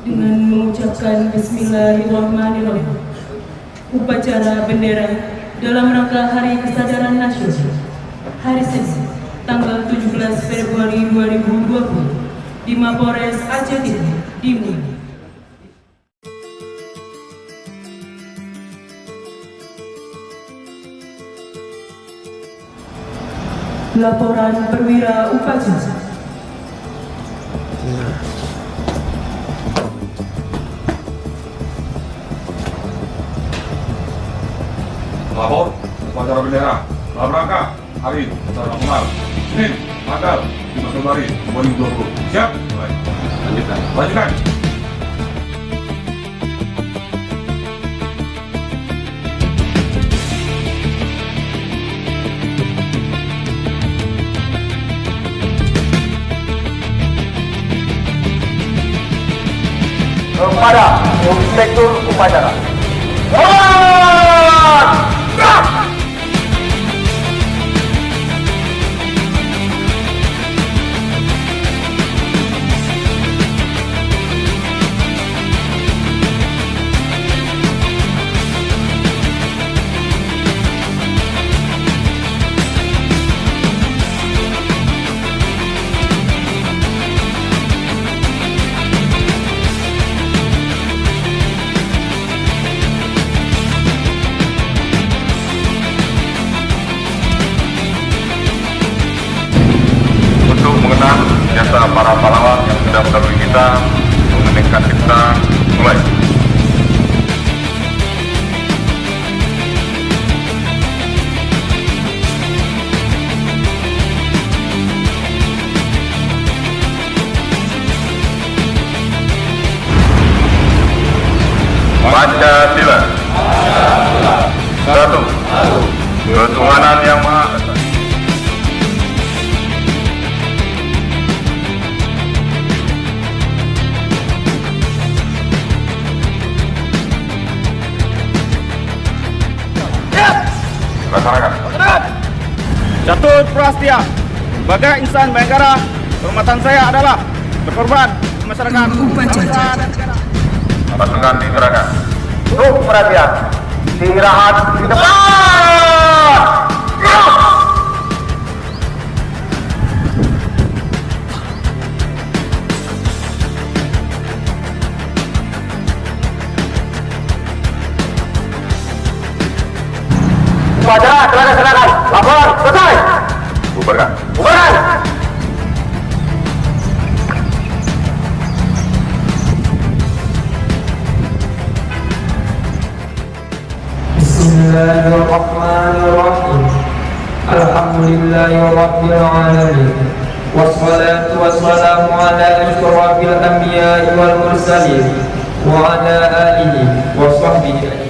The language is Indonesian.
dengan mengucapkan Bismillahirrahmanirrahim. Upacara bendera dalam rangka Hari Kesadaran Nasional hari Senin tanggal 17 Februari 2020 di Mapores Aceh Timur dimulai. Laporan perwira upacara. Lapor upacara bendera dalam rangka Hari Kesadaran Nasional Senin tanggal 5 Februari 2020. Siap? Baik. Lanjutkan. Kepada Inspektur Upacara. Mengenang jasa para pahlawan yang sudah mendahului kita, mengeningkan kita, mulai. Pancasila. Satu. Ketuhanan Yang Maha Esa. Laksanakan. Catur Prastya, sebagai insan Bayangkara, kehormatan saya adalah berkorban masyarakat Pasukan dikerahkan. Untuk perhatian, istirahat di depan. Upacara telah dilaksanakan. Laporan selesai. Bubarkan. Bubaran. Bismillahirrahmanirrahim. Alhamdulillahirabbil alamin. Wassalatu wassalamu ala asyrafil anbiya'i wal mursalin wa ala alihi wa sahbihi